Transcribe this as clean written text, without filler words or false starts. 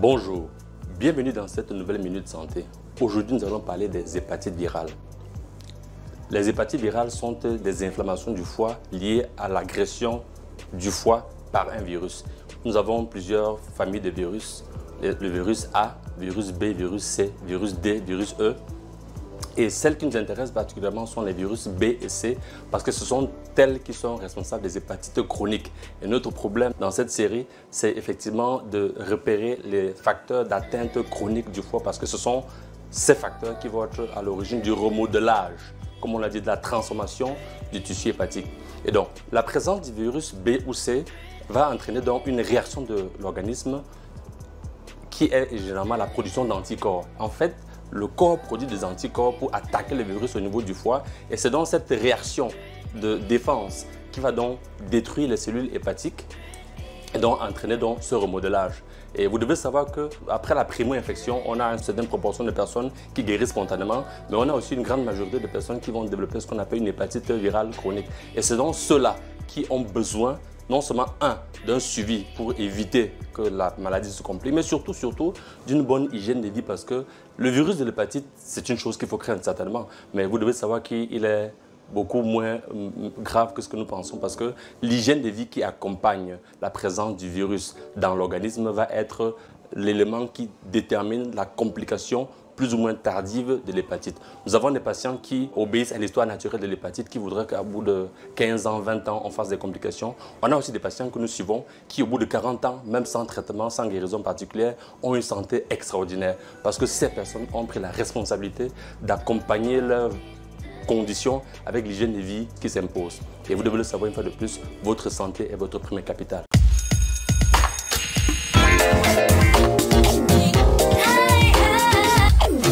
Bonjour, bienvenue dans cette nouvelle Minute Santé. Aujourd'hui, nous allons parler des hépatites virales. Les hépatites virales sont des inflammations du foie liées à l'agression du foie par un virus. Nous avons plusieurs familles de virus. Le virus A, virus B, virus C, virus D, virus E. Et celles qui nous intéressent particulièrement sont les virus B et C parce que ce sont elles qui sont responsables des hépatites chroniques. Et notre problème dans cette série, c'est effectivement de repérer les facteurs d'atteinte chronique du foie parce que ce sont ces facteurs qui vont être à l'origine du remodelage, comme on l'a dit, de la transformation du tissu hépatique. Et donc, la présence du virus B ou C va entraîner donc une réaction de l'organisme qui est généralement la production d'anticorps. En fait, le corps produit des anticorps pour attaquer le virus au niveau du foie et c'est donc cette réaction de défense qui va donc détruire les cellules hépatiques et donc entraîner donc ce remodelage. Et vous devez savoir qu'après la primo-infection, on a une certaine proportion de personnes qui guérissent spontanément, mais on a aussi une grande majorité de personnes qui vont développer ce qu'on appelle une hépatite virale chronique. Et c'est donc ceux-là qui ont besoin non seulement d'un suivi pour éviter que la maladie se complique, mais surtout d'une bonne hygiène de vie parce que le virus de l'hépatite, c'est une chose qu'il faut craindre certainement, mais vous devez savoir qu'il est beaucoup moins grave que ce que nous pensons parce que l'hygiène de vie qui accompagne la présence du virus dans l'organisme va être l'élément qui détermine la complication plus ou moins tardive de l'hépatite. Nous avons des patients qui obéissent à l'histoire naturelle de l'hépatite, qui voudraient qu'à bout de 15 ans, 20 ans, on fasse des complications. On a aussi des patients que nous suivons qui, au bout de 40 ans, même sans traitement, sans guérison particulière, ont une santé extraordinaire. Parce que ces personnes ont pris la responsabilité d'accompagner leurs conditions avec l'hygiène de vie qui s'impose. Et vous devez le savoir une fois de plus, votre santé est votre premier capital.